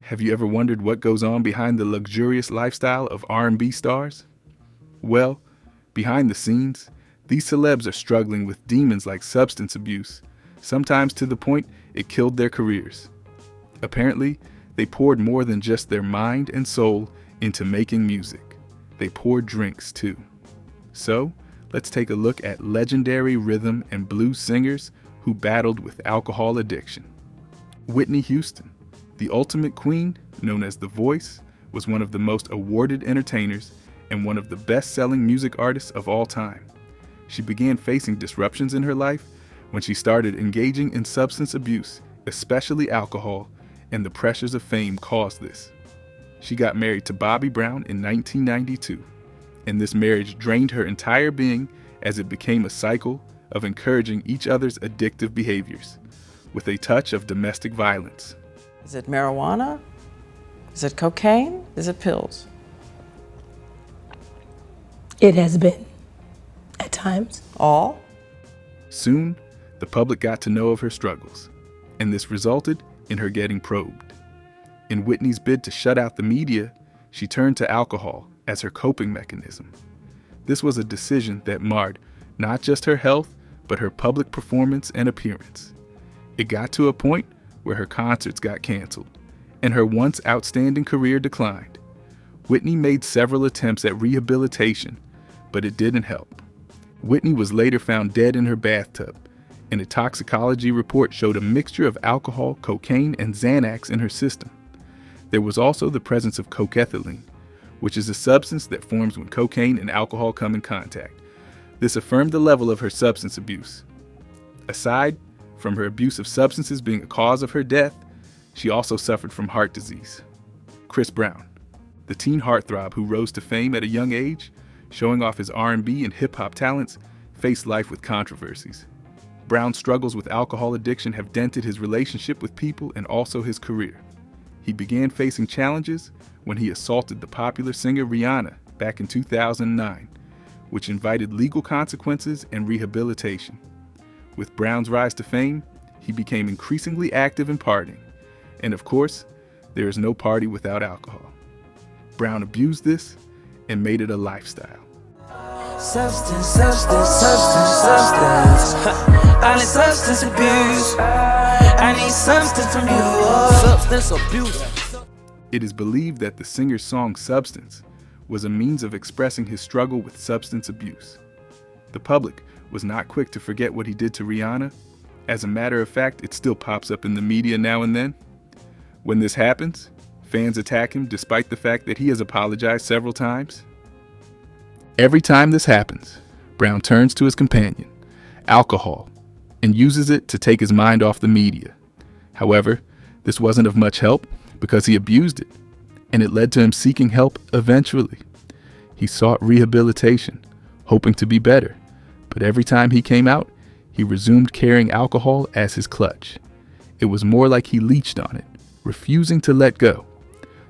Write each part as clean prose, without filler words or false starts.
Have you ever wondered what goes on behind the luxurious lifestyle of R&B stars? Well, behind the scenes, these celebs are struggling with demons like substance abuse, sometimes to the point it killed their careers. Apparently, they poured more than just their mind and soul into making music. They poured drinks too. So, let's take a look at legendary rhythm and blues singers who battled with alcohol addiction. Whitney Houston, the ultimate queen, known as The Voice, was one of the most awarded entertainers and one of the best-selling music artists of all time. She began facing disruptions in her life when she started engaging in substance abuse, especially alcohol, and the pressures of fame caused this. She got married to Bobby Brown in 1992, and this marriage drained her entire being as it became a cycle of encouraging each other's addictive behaviors, with a touch of domestic violence. Is it marijuana? Is it cocaine? Is it pills? It has been, at times. All? Soon, the public got to know of her struggles, and this resulted in her getting probed. In Whitney's bid to shut out the media, she turned to alcohol as her coping mechanism. This was a decision that marred not just her health, but her public performance and appearance. It got to a point where her concerts got canceled, and her once outstanding career declined. Whitney made several attempts at rehabilitation, but it didn't help. Whitney was later found dead in her bathtub, and a toxicology report showed a mixture of alcohol, cocaine, and Xanax in her system. There was also the presence of cocaethylene, which is a substance that forms when cocaine and alcohol come in contact. This affirmed the level of her substance abuse. Aside from her abuse of substances being a cause of her death, she also suffered from heart disease. Chris Brown, the teen heartthrob who rose to fame at a young age, showing off his R&B and hip-hop talents, faced life with controversies. Brown's struggles with alcohol addiction have dented his relationship with people and also his career. He began facing challenges when he assaulted the popular singer Rihanna back in 2009, which invited legal consequences and rehabilitation. With Brown's rise to fame, he became increasingly active in partying. And of course, there is no party without alcohol. Brown abused this and made it a lifestyle. Substance, substance, substance, substance. I need substance abuse. I need substance from you. Substance abuse. It is believed that the singer's song Substance was a means of expressing his struggle with substance abuse. The public was not quick to forget what he did to Rihanna. As a matter of fact, it still pops up in the media now and then. When this happens, fans attack him despite the fact that he has apologized several times. Every time this happens, Brown turns to his companion, alcohol, and uses it to take his mind off the media. However, this wasn't of much help because he abused it, and it led to him seeking help eventually. He sought rehabilitation, hoping to be better, but every time he came out, he resumed carrying alcohol as his crutch. It was more like he leeched on it, refusing to let go.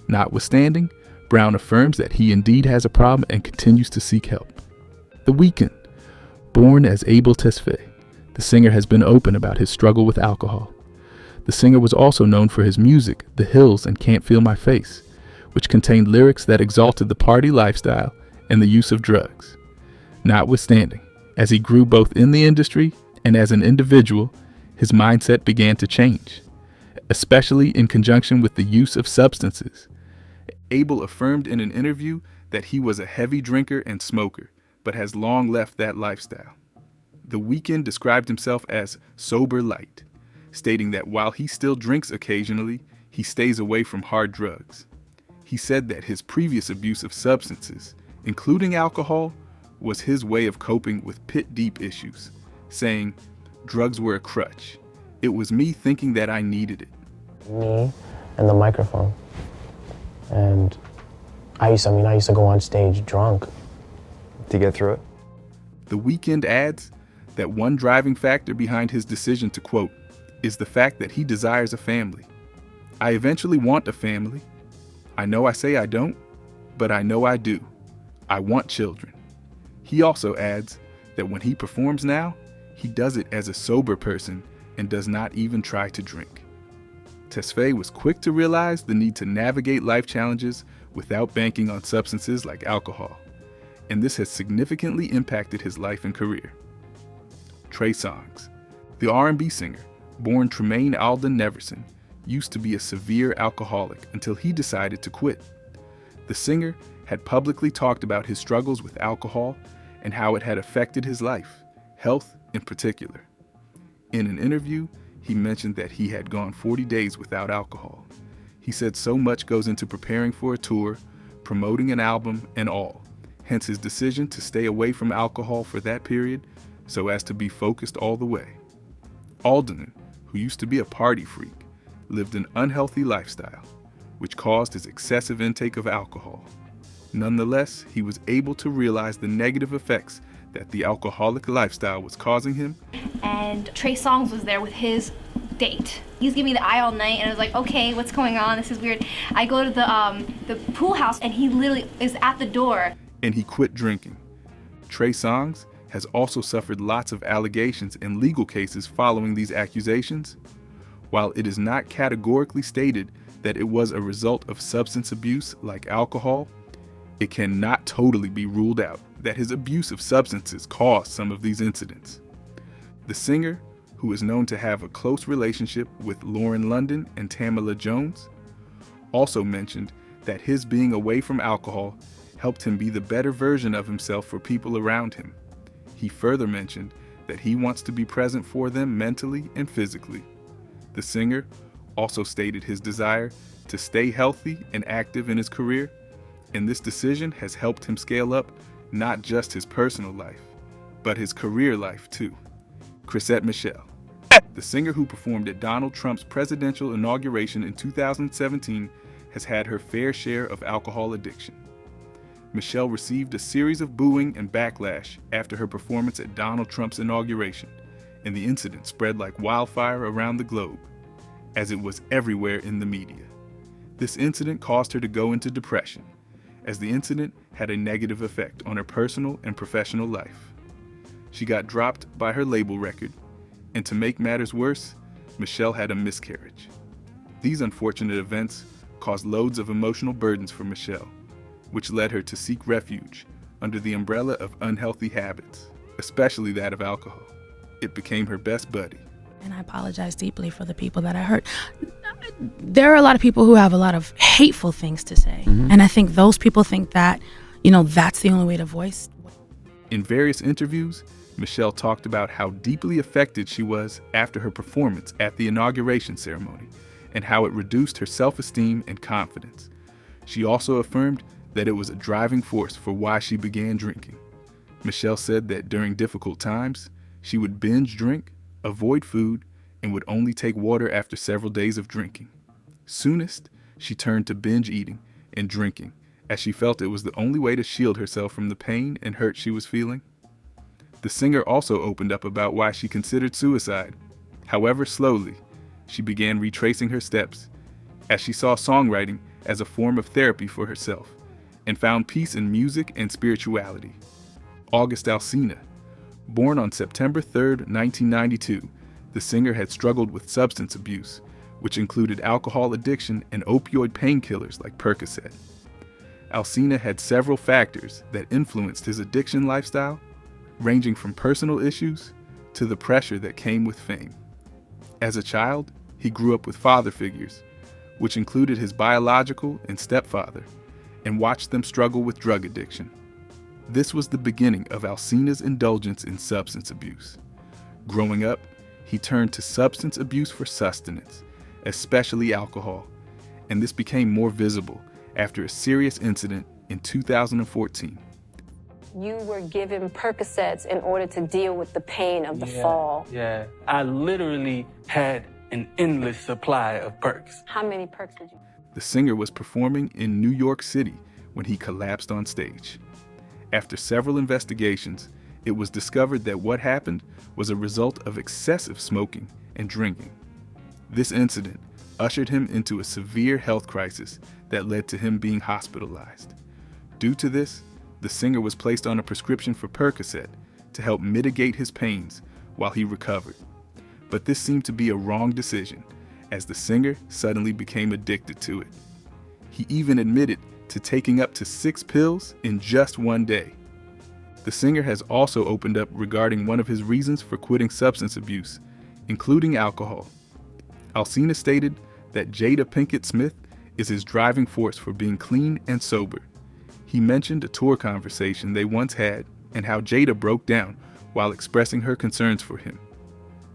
Notwithstanding, Brown affirms that he indeed has a problem and continues to seek help. The Weeknd, born as Abel Tesfaye, the singer has been open about his struggle with alcohol. The singer was also known for his music, The Hills and Can't Feel My Face, which contained lyrics that exalted the party lifestyle and the use of drugs. Notwithstanding, as he grew both in the industry and as an individual, his mindset began to change, especially in conjunction with the use of substances. Abel affirmed in an interview that he was a heavy drinker and smoker, but has long left that lifestyle. The Weeknd described himself as sober light, stating that while he still drinks occasionally, he stays away from hard drugs. He said that his previous abuse of substances, including alcohol, was his way of coping with pit-deep issues, saying, "Drugs were a crutch. It was me thinking that I needed it." Me and the microphone. And I used to go on stage drunk. To get through it? The Weeknd adds that one driving factor behind his decision to quote, is the fact that he desires a family. "I eventually want a family. I know I say I don't, but I know I do. I want children." He also adds that when he performs now, he does it as a sober person and does not even try to drink. Tesfaye was quick to realize the need to navigate life challenges without banking on substances like alcohol, and this has significantly impacted his life and career. Trey Songz, the R&B singer, born Tremaine Alden Neverson, used to be a severe alcoholic until he decided to quit. The singer had publicly talked about his struggles with alcohol and how it had affected his life, health in particular. In an interview, he mentioned that he had gone 40 days without alcohol. He said so much goes into preparing for a tour, promoting an album, and all, hence his decision to stay away from alcohol for that period so as to be focused all the way. Alden, who used to be a party freak, lived an unhealthy lifestyle, which caused his excessive intake of alcohol. Nonetheless, he was able to realize the negative effects that the alcoholic lifestyle was causing him. And Trey Songz was there with his date. He was giving me the eye all night, and I was like, okay, what's going on? This is weird. I go to the pool house, and he literally is at the door. And he quit drinking. Trey Songz has also suffered lots of allegations and legal cases following these accusations. While it is not categorically stated that it was a result of substance abuse like alcohol, it cannot totally be ruled out that his abuse of substances caused some of these incidents. The singer, who is known to have a close relationship with Lauren London and Tamala Jones, also mentioned that his being away from alcohol helped him be the better version of himself for people around him. He further mentioned that he wants to be present for them mentally and physically. The singer also stated his desire to stay healthy and active in his career, and this decision has helped him scale up not just his personal life, but his career life too. Chrisette Michele, the singer who performed at Donald Trump's presidential inauguration in 2017, has had her fair share of alcohol addiction. Michele received a series of booing and backlash after her performance at Donald Trump's inauguration, and the incident spread like wildfire around the globe, as it was everywhere in the media. This incident caused her to go into depression, as the incident had a negative effect on her personal and professional life. She got dropped by her label record, and to make matters worse, Michele had a miscarriage. These unfortunate events caused loads of emotional burdens for Michele, which led her to seek refuge under the umbrella of unhealthy habits, especially that of alcohol. It became her best buddy. And I apologize deeply for the people that I hurt. There are a lot of people who have a lot of hateful things to say. And I think those people think that, that's the only way to voice. In various interviews, Michele talked about how deeply affected she was after her performance at the inauguration ceremony and how it reduced her self-esteem and confidence. She also affirmed that it was a driving force for why she began drinking. Michele said that during difficult times, she would binge drink, avoid food, and would only take water after several days of drinking. Soonest, she turned to binge eating and drinking, as she felt it was the only way to shield herself from the pain and hurt she was feeling. The singer also opened up about why she considered suicide. However, slowly, she began retracing her steps, as she saw songwriting as a form of therapy for herself, and found peace in music and spirituality. August Alsina, born on September 3, 1992, the singer had struggled with substance abuse, which included alcohol addiction and opioid painkillers like Percocet. Alsina had several factors that influenced his addiction lifestyle, ranging from personal issues to the pressure that came with fame. As a child, he grew up with father figures, which included his biological and stepfather, and watched them struggle with drug addiction. This was the beginning of Alsina's indulgence in substance abuse. Growing up, he turned to substance abuse for sustenance, especially alcohol, and this became more visible after a serious incident in 2014. You were given Percocets in order to deal with the pain of the fall. Yeah, I literally had an endless supply of perks. How many perks did you? The singer was performing in New York City when he collapsed on stage. After several investigations, it was discovered that what happened was a result of excessive smoking and drinking. This incident ushered him into a severe health crisis that led to him being hospitalized. Due to this, the singer was placed on a prescription for Percocet to help mitigate his pains while he recovered. But this seemed to be a wrong decision, as the singer suddenly became addicted to it. He even admitted to taking up to 6 pills in just one day. The singer has also opened up regarding one of his reasons for quitting substance abuse, including alcohol. Alsina stated that Jada Pinkett Smith is his driving force for being clean and sober. He mentioned a tour conversation they once had and how Jada broke down while expressing her concerns for him.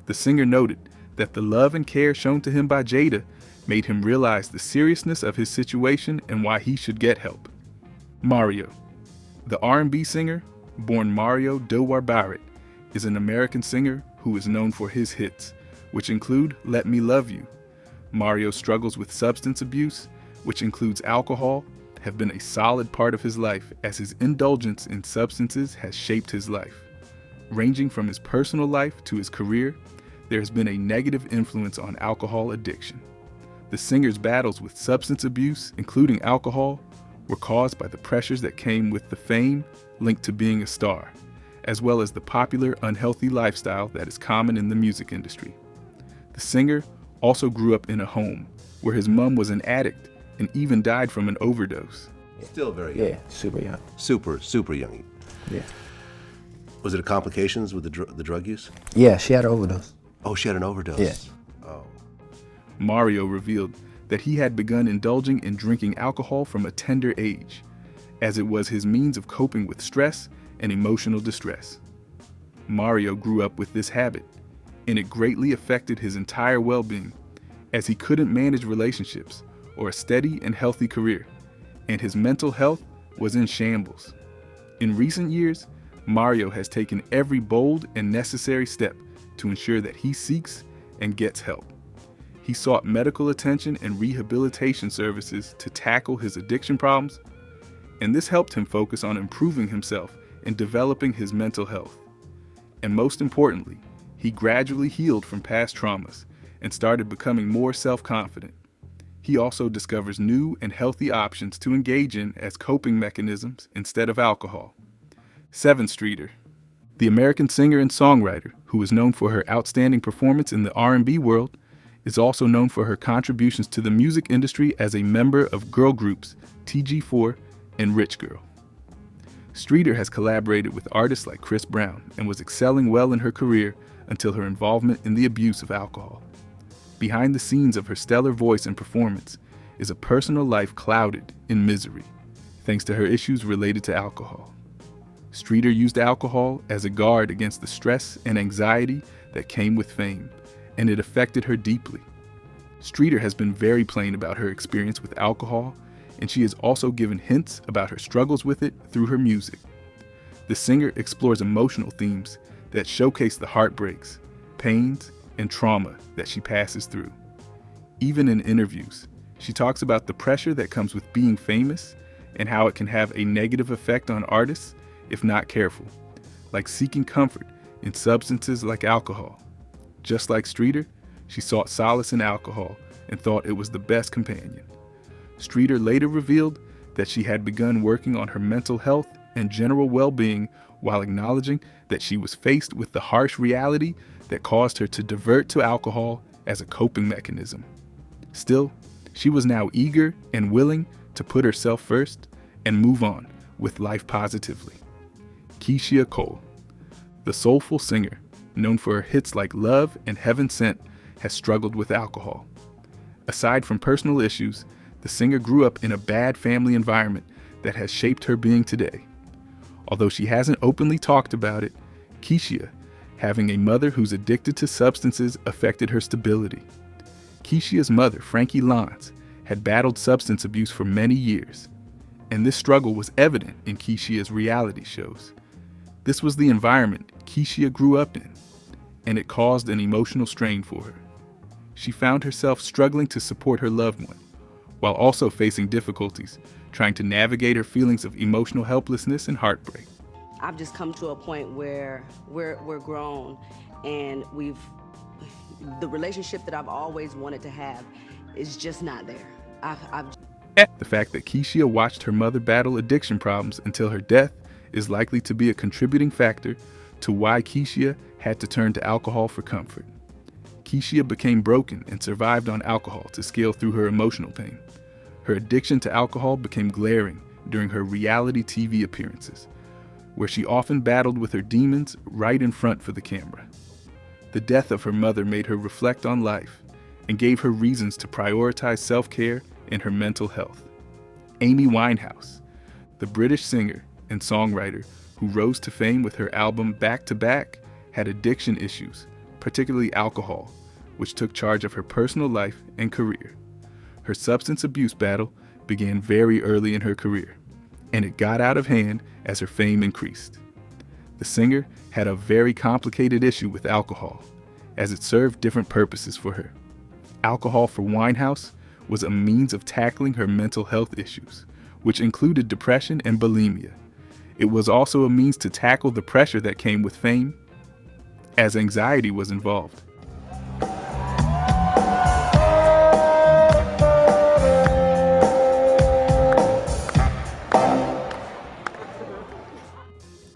The singer noted that the love and care shown to him by Jada made him realize the seriousness of his situation and why he should get help. Mario. The R&B singer, born Mario Dilwar Barrett, is an American singer who is known for his hits, which include Let Me Love You. Mario struggles with substance abuse, which includes alcohol, have been a solid part of his life as his indulgence in substances has shaped his life. Ranging from his personal life to his career, there has been a negative influence on alcohol addiction. The singer's battles with substance abuse, including alcohol, were caused by the pressures that came with the fame linked to being a star, as well as the popular unhealthy lifestyle that is common in the music industry. The singer also grew up in a home where his mom was an addict and even died from an overdose. Still very young. Yeah, super young. Super young. Yeah. Was it a complications with the drug use? Yeah, she had an overdose. Oh, she had an overdose? Yeah. Oh. Mario revealed that he had begun indulging in drinking alcohol from a tender age, as it was his means of coping with stress and emotional distress. Mario grew up with this habit, and it greatly affected his entire well-being, as he couldn't manage relationships or a steady and healthy career, and his mental health was in shambles. In recent years, Mario has taken every bold and necessary step to ensure that he seeks and gets help. He sought medical attention and rehabilitation services to tackle his addiction problems, and this helped him focus on improving himself and developing his mental health. And most importantly, he gradually healed from past traumas and started becoming more self-confident. He also discovers new and healthy options to engage in as coping mechanisms instead of alcohol. 7th Streeter. The American singer and songwriter, who is known for her outstanding performance in the R&B world, is also known for her contributions to the music industry as a member of girl groups TG4 and Rich Girl. Streeter has collaborated with artists like Chris Brown and was excelling well in her career until her involvement in the abuse of alcohol. Behind the scenes of her stellar voice and performance is a personal life clouded in misery, thanks to her issues related to alcohol. Streeter used alcohol as a guard against the stress and anxiety that came with fame, and it affected her deeply. Streeter has been very plain about her experience with alcohol, and she has also given hints about her struggles with it through her music. The singer explores emotional themes that showcase the heartbreaks, pains, and trauma that she passes through. Even in interviews, she talks about the pressure that comes with being famous and how it can have a negative effect on artists if not careful, like seeking comfort in substances like alcohol. Just like Streeter, she sought solace in alcohol and thought it was the best companion. Streeter later revealed that she had begun working on her mental health and general well-being while acknowledging that she was faced with the harsh reality that caused her to divert to alcohol as a coping mechanism. Still, she was now eager and willing to put herself first and move on with life positively. Keisha Cole. The soulful singer, known for her hits like Love and Heaven Sent, has struggled with alcohol. Aside from personal issues, the singer grew up in a bad family environment that has shaped her being today. Although she hasn't openly talked about it, Keisha, having a mother who's addicted to substances, affected her stability. Keisha's mother, Frankie Lons, had battled substance abuse for many years, and this struggle was evident in Keisha's reality shows. This was the environment Keisha grew up in, and it caused an emotional strain for her. She found herself struggling to support her loved one, while also facing difficulties trying to navigate her feelings of emotional helplessness and heartbreak. I've just come to a point where we're grown, and the relationship that I've always wanted to have is just not there. The fact that Keisha watched her mother battle addiction problems until her death is likely to be a contributing factor to why Keisha had to turn to alcohol for comfort. Keisha became broken and survived on alcohol to scale through her emotional pain. Her addiction to alcohol became glaring during her reality TV appearances, where she often battled with her demons right in front for the camera. The death of her mother made her reflect on life and gave her reasons to prioritize self-care and her mental health. Amy Winehouse, the British singer and songwriter who rose to fame with her album Back to Back, had addiction issues, particularly alcohol, which took charge of her personal life and career. Her substance abuse battle began very early in her career, and it got out of hand as her fame increased. The singer had a very complicated issue with alcohol, as it served different purposes for her. Alcohol for Winehouse was a means of tackling her mental health issues, which included depression and bulimia. It was also a means to tackle the pressure that came with fame, as anxiety was involved.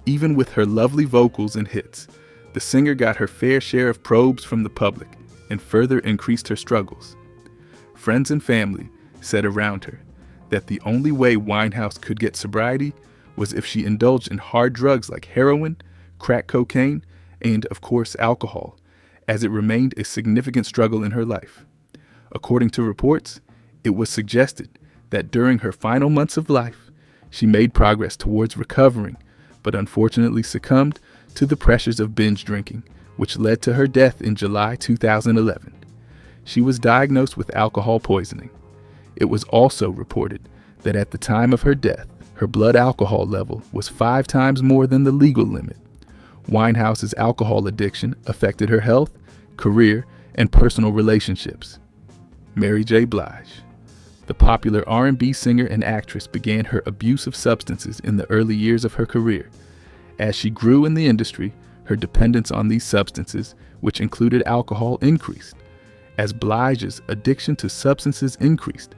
Even with her lovely vocals and hits, the singer got her fair share of probes from the public and further increased her struggles. Friends and family said around her that the only way Winehouse could get sobriety was if she indulged in hard drugs like heroin, crack cocaine, and, of course, alcohol, as it remained a significant struggle in her life. According to reports, it was suggested that during her final months of life, she made progress towards recovering, but unfortunately succumbed to the pressures of binge drinking, which led to her death in July 2011. She was diagnosed with alcohol poisoning. It was also reported that at the time of her death, her blood alcohol level was 5 times more than the legal limit. Winehouse's alcohol addiction affected her health, career, and personal relationships. Mary J. Blige, the popular R&B singer and actress, began her abuse of substances in the early years of her career. As she grew in the industry, her dependence on these substances, which included alcohol, increased. As Blige's addiction to substances increased,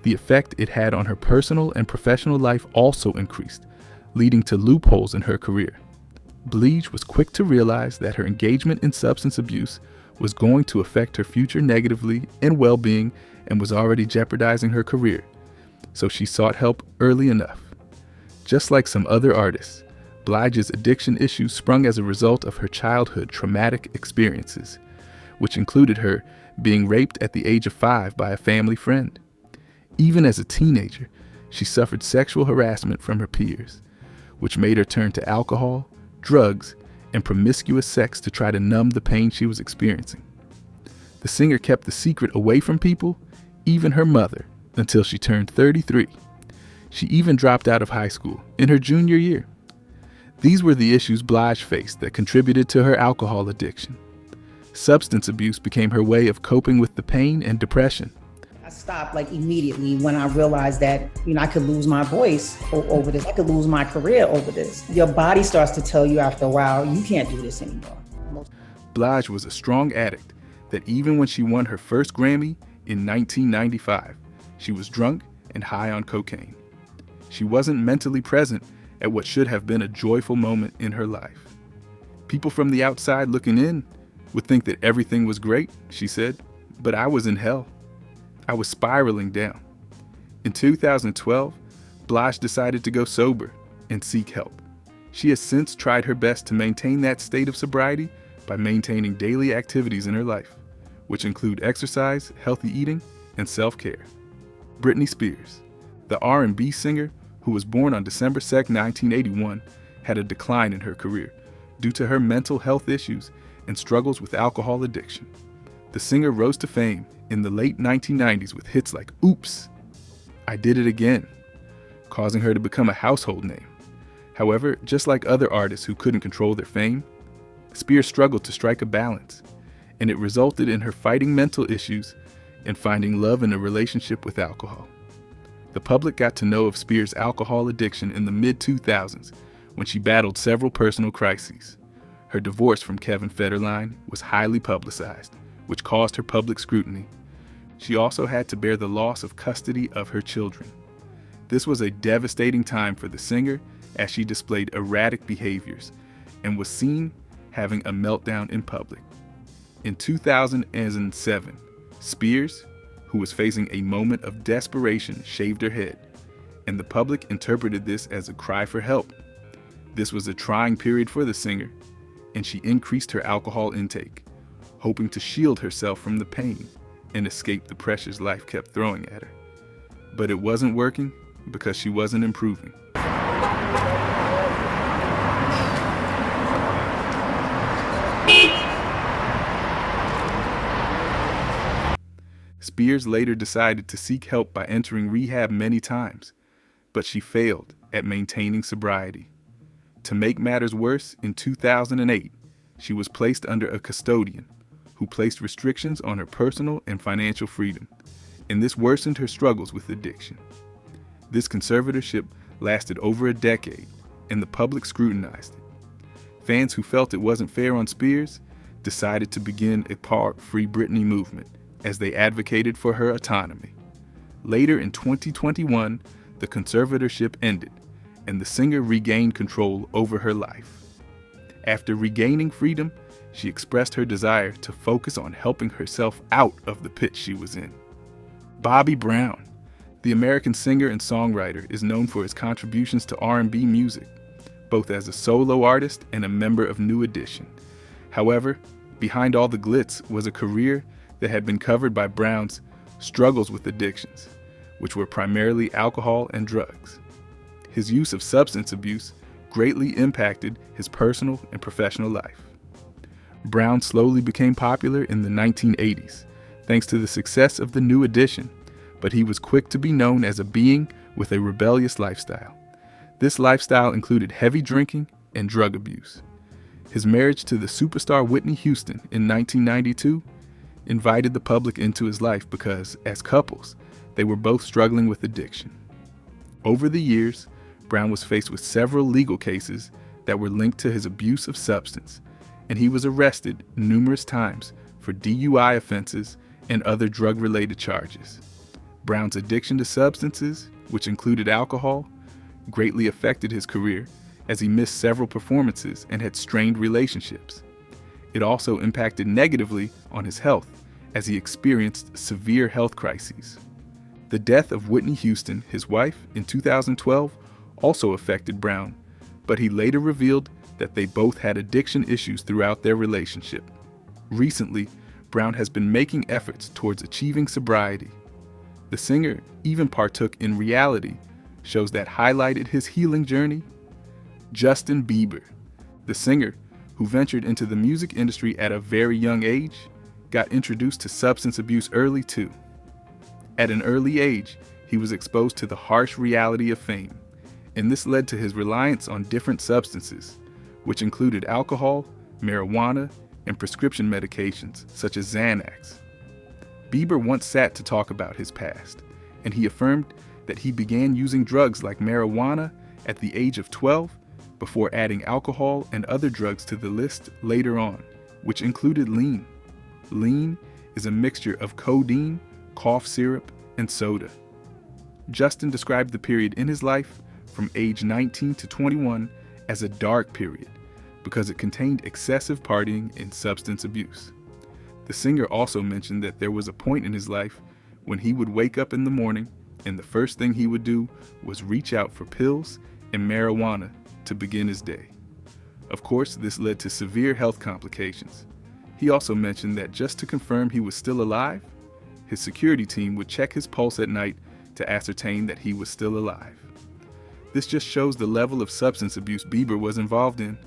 the effect it had on her personal and professional life also increased, leading to loopholes in her career. Blige was quick to realize that her engagement in substance abuse was going to affect her future negatively and well-being and was already jeopardizing her career, so she sought help early enough. Just like some other artists, Blige's addiction issues sprung as a result of her childhood traumatic experiences, which included her being raped at the age of 5 by a family friend. Even as a teenager, she suffered sexual harassment from her peers, which made her turn to alcohol, drugs, and promiscuous sex to try to numb the pain she was experiencing. The singer kept the secret away from people, even her mother, until she turned 33. She even dropped out of high school in her junior year. These were the issues Blige faced that contributed to her alcohol addiction. Substance abuse became her way of coping with the pain and depression. I stopped immediately when I realized that, I could lose my voice over this. I could lose my career over this. Your body starts to tell you after a while, you can't do this anymore. Blige was a strong addict that even when she won her first Grammy in 1995, she was drunk and high on cocaine. She wasn't mentally present at what should have been a joyful moment in her life. People from the outside looking in would think that everything was great, she said, but I was in hell. I was spiraling down. In 2012, Blige decided to go sober and seek help. She has since tried her best to maintain that state of sobriety by maintaining daily activities in her life, which include exercise, healthy eating, and self-care. Britney Spears, the R&B singer who was born on December 2, 1981, had a decline in her career due to her mental health issues and struggles with alcohol addiction. The singer rose to fame in the late 1990s with hits like Oops, I Did It Again, causing her to become a household name. However, just like other artists who couldn't control their fame, Spears struggled to strike a balance, and it resulted in her fighting mental issues and finding love in a relationship with alcohol. The public got to know of Spears' alcohol addiction in the mid-2000s when she battled several personal crises. Her divorce from Kevin Federline was highly publicized, which caused her public scrutiny. She also had to bear the loss of custody of her children. This was a devastating time for the singer as she displayed erratic behaviors and was seen having a meltdown in public. In 2007, Spears, who was facing a moment of desperation, shaved her head, and the public interpreted this as a cry for help. This was a trying period for the singer, and she increased her alcohol intake, hoping to shield herself from the pain and escape the pressures life kept throwing at her. But it wasn't working because she wasn't improving. Spears later decided to seek help by entering rehab many times, but she failed at maintaining sobriety. To make matters worse, in 2008, she was placed under a custodian who placed restrictions on her personal and financial freedom, and this worsened her struggles with addiction. This conservatorship lasted over a decade, and the public scrutinized it. Fans who felt it wasn't fair on Spears decided to begin a Free Britney movement as they advocated for her autonomy. Later in 2021, the conservatorship ended, and the singer regained control over her life. After regaining freedom, she expressed her desire to focus on helping herself out of the pit she was in. Bobby Brown, the American singer and songwriter, is known for his contributions to R&B music, both as a solo artist and a member of New Edition. However, behind all the glitz was a career that had been covered by Brown's struggles with addictions, which were primarily alcohol and drugs. His use of substance abuse greatly impacted his personal and professional life. Brown slowly became popular in the 1980s, thanks to the success of the New Edition, but he was quick to be known as a being with a rebellious lifestyle. This lifestyle included heavy drinking and drug abuse. His marriage to the superstar Whitney Houston in 1992 invited the public into his life because, as couples, they were both struggling with addiction. Over the years, Brown was faced with several legal cases that were linked to his abuse of substance, and he was arrested numerous times for DUI offenses and other drug-related charges. Brown's addiction to substances, which included alcohol, greatly affected his career as he missed several performances and had strained relationships. It also impacted negatively on his health as he experienced severe health crises. The death of Whitney Houston, his wife, in 2012 also affected Brown, but he later revealed that they both had addiction issues throughout their relationship. Recently, Brown has been making efforts towards achieving sobriety. The singer even partook in reality shows that highlighted his healing journey. Justin Bieber, the singer who ventured into the music industry at a very young age, got introduced to substance abuse early too. At an early age, he was exposed to the harsh reality of fame, and this led to his reliance on different substances, which included alcohol, marijuana, and prescription medications such as Xanax. Bieber once sat to talk about his past, and he affirmed that he began using drugs like marijuana at the age of 12 before adding alcohol and other drugs to the list later on, which included lean. Lean is a mixture of codeine, cough syrup, and soda. Justin described the period in his life from age 19 to 21 as a dark period because it contained excessive partying and substance abuse. The singer also mentioned that there was a point in his life when he would wake up in the morning and the first thing he would do was reach out for pills and marijuana to begin his day. Of course, this led to severe health complications. He also mentioned that just to confirm he was still alive, his security team would check his pulse at night to ascertain that he was still alive. This just shows the level of substance abuse Bieber was involved in.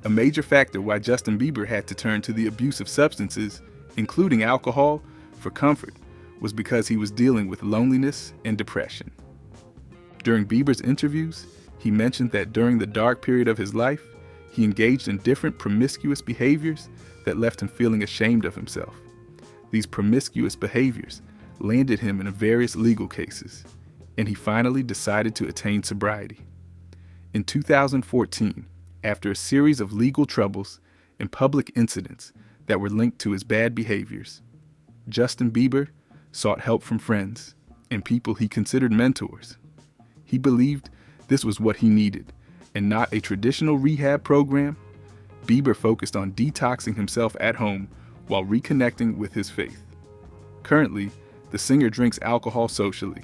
A major factor why Justin Bieber had to turn to the abuse of substances, including alcohol, for comfort was because he was dealing with loneliness and depression. During Bieber's interviews, he mentioned that during the dark period of his life, he engaged in different promiscuous behaviors that left him feeling ashamed of himself. These promiscuous behaviors landed him in various legal cases, and he finally decided to attain sobriety. In 2014, after a series of legal troubles and public incidents that were linked to his bad behaviors, Justin Bieber sought help from friends and people he considered mentors. He believed this was what he needed, and not a traditional rehab program. Bieber focused on detoxing himself at home while reconnecting with his faith. Currently, the singer drinks alcohol socially,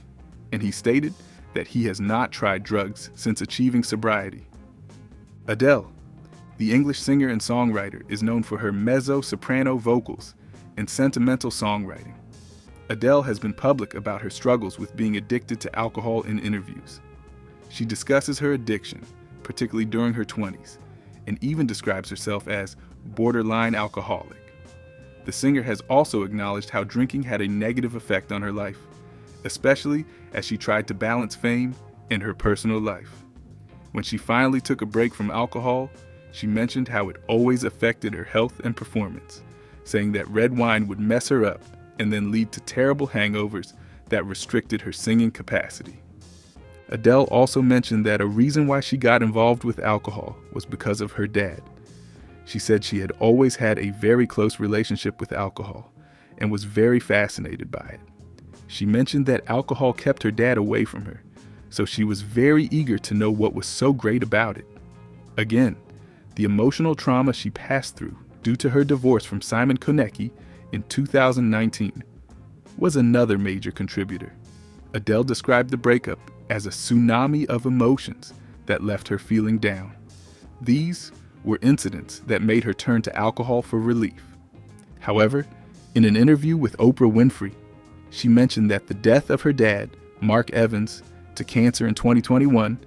and he stated that he has not tried drugs since achieving sobriety. Adele, the English singer and songwriter, is known for her mezzo-soprano vocals and sentimental songwriting. Adele has been public about her struggles with being addicted to alcohol in interviews. She discusses her addiction, particularly during her 20s, and even describes herself as borderline alcoholic. The singer has also acknowledged how drinking had a negative effect on her life, especially as she tried to balance fame and her personal life. When she finally took a break from alcohol, she mentioned how it always affected her health and performance, saying that red wine would mess her up and then lead to terrible hangovers that restricted her singing capacity. Adele also mentioned that a reason why she got involved with alcohol was because of her dad. She said she had always had a very close relationship with alcohol and was very fascinated by it. She mentioned that alcohol kept her dad away from her, so she was very eager to know what was so great about it. Again, the emotional trauma she passed through due to her divorce from Simon Konecki in 2019 was another major contributor. Adele described the breakup as a tsunami of emotions that left her feeling down. These were incidents that made her turn to alcohol for relief. However, in an interview with Oprah Winfrey, she mentioned that the death of her dad, Mark Evans, to cancer in 2021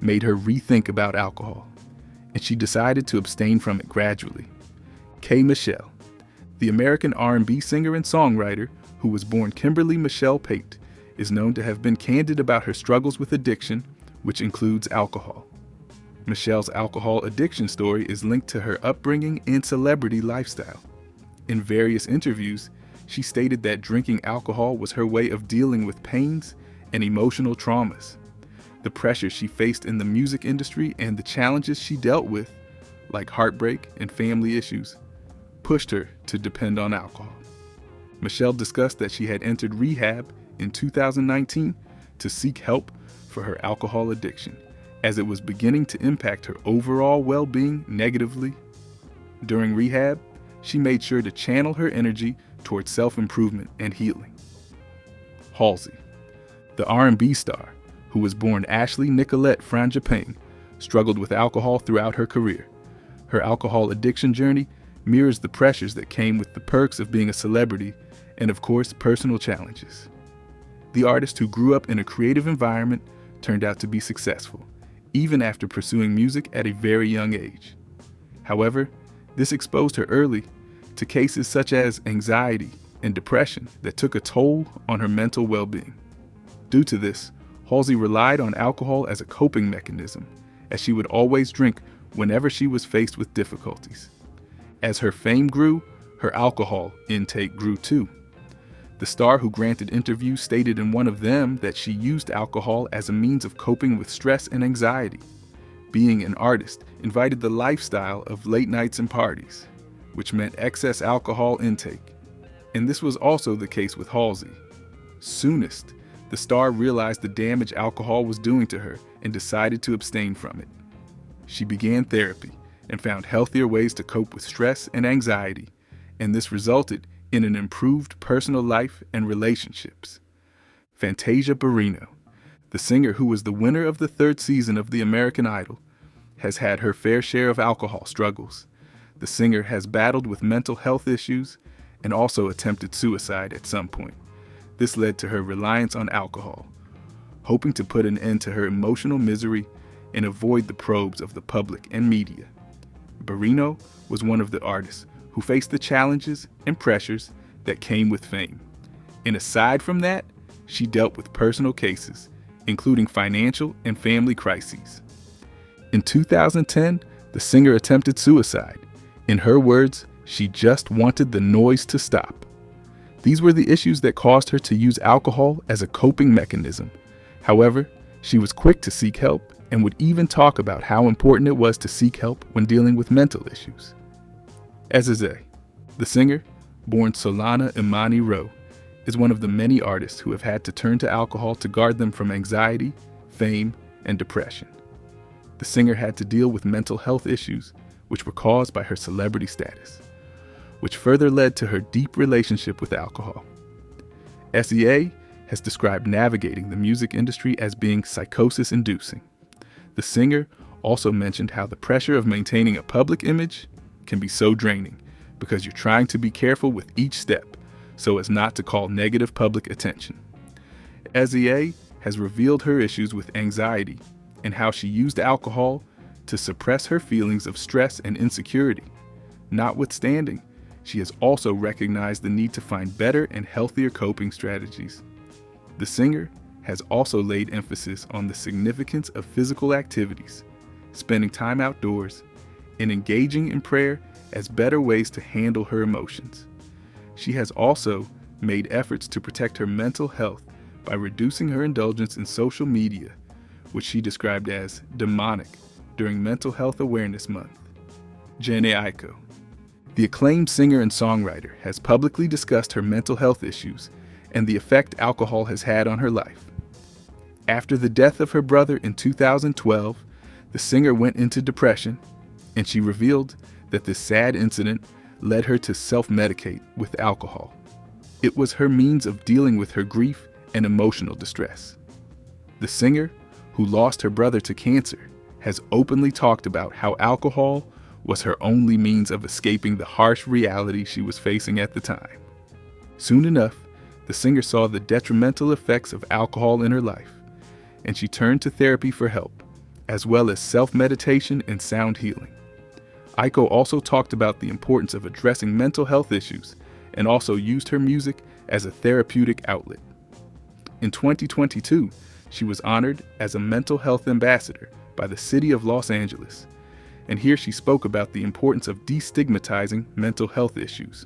made her rethink about alcohol, and she decided to abstain from it gradually. K. Michelle, the American R&B singer and songwriter who was born Kimberly Michelle Pate, is known to have been candid about her struggles with addiction, which includes alcohol. Michelle's alcohol addiction story is linked to her upbringing and celebrity lifestyle. In various interviews, she stated that drinking alcohol was her way of dealing with pains and emotional traumas. The pressure she faced in the music industry and the challenges she dealt with, like heartbreak and family issues, pushed her to depend on alcohol. Michelle discussed that she had entered rehab in 2019 to seek help for her alcohol addiction, as it was beginning to impact her overall well-being negatively. During rehab, she made sure to channel her energy towards self-improvement and healing. Halsey, the R&B star, who was born Ashley Nicolette Frangipane, struggled with alcohol throughout her career. Her alcohol addiction journey mirrors the pressures that came with the perks of being a celebrity and, of course, personal challenges. The artist, who grew up in a creative environment, turned out to be successful, even after pursuing music at a very young age. However, this exposed her early to cases such as anxiety and depression that took a toll on her mental well-being. Due to this, Halsey relied on alcohol as a coping mechanism, as she would always drink whenever she was faced with difficulties. As her fame grew, her alcohol intake grew too. The star, who granted interviews, stated in one of them that she used alcohol as a means of coping with stress and anxiety. Being an artist invited the lifestyle of late nights and parties, which meant excess alcohol intake. And this was also the case with Halsey. Soonest, the star realized the damage alcohol was doing to her and decided to abstain from it. She began therapy and found healthier ways to cope with stress and anxiety, and this resulted in an improved personal life and relationships. Fantasia Barrino, the singer who was the winner of the 3rd season of The American Idol, has had her fair share of alcohol struggles. The singer has battled with mental health issues and also attempted suicide at some point. This led to her reliance on alcohol, hoping to put an end to her emotional misery and avoid the probes of the public and media. Barrino was one of the artists who faced the challenges and pressures that came with fame. And aside from that, she dealt with personal cases, including financial and family crises. In 2010, the singer attempted suicide. In her words, she just wanted the noise to stop. These were the issues that caused her to use alcohol as a coping mechanism. However, she was quick to seek help and would even talk about how important it was to seek help when dealing with mental issues. Ezize, the singer, born Solana Imani Rowe, is one of the many artists who have had to turn to alcohol to guard them from anxiety, fame, and depression. The singer had to deal with mental health issues, which were caused by her celebrity status. which further led to her deep relationship with alcohol. SEA has described navigating the music industry as being psychosis-inducing. The singer also mentioned how the pressure of maintaining a public image can be so draining because you're trying to be careful with each step so as not to call negative public attention. SEA has revealed her issues with anxiety and how she used alcohol to suppress her feelings of stress and insecurity. Notwithstanding, she has also recognized the need to find better and healthier coping strategies. The singer has also laid emphasis on the significance of physical activities, spending time outdoors, and engaging in prayer as better ways to handle her emotions. She has also made efforts to protect her mental health by reducing her indulgence in social media, which she described as demonic during Mental Health Awareness Month. Jhené Aiko. The acclaimed singer and songwriter has publicly discussed her mental health issues and the effect alcohol has had on her life. After the death of her brother in 2012, the singer went into depression, and she revealed that this sad incident led her to self-medicate with alcohol. It was her means of dealing with her grief and emotional distress. The singer, who lost her brother to cancer, has openly talked about how alcohol was her only means of escaping the harsh reality she was facing at the time. Soon enough, the singer saw the detrimental effects of alcohol in her life, and she turned to therapy for help, as well as self-meditation and sound healing. Aiko also talked about the importance of addressing mental health issues and also used her music as a therapeutic outlet. In 2022, she was honored as a mental health ambassador by the city of Los Angeles, and here she spoke about the importance of destigmatizing mental health issues.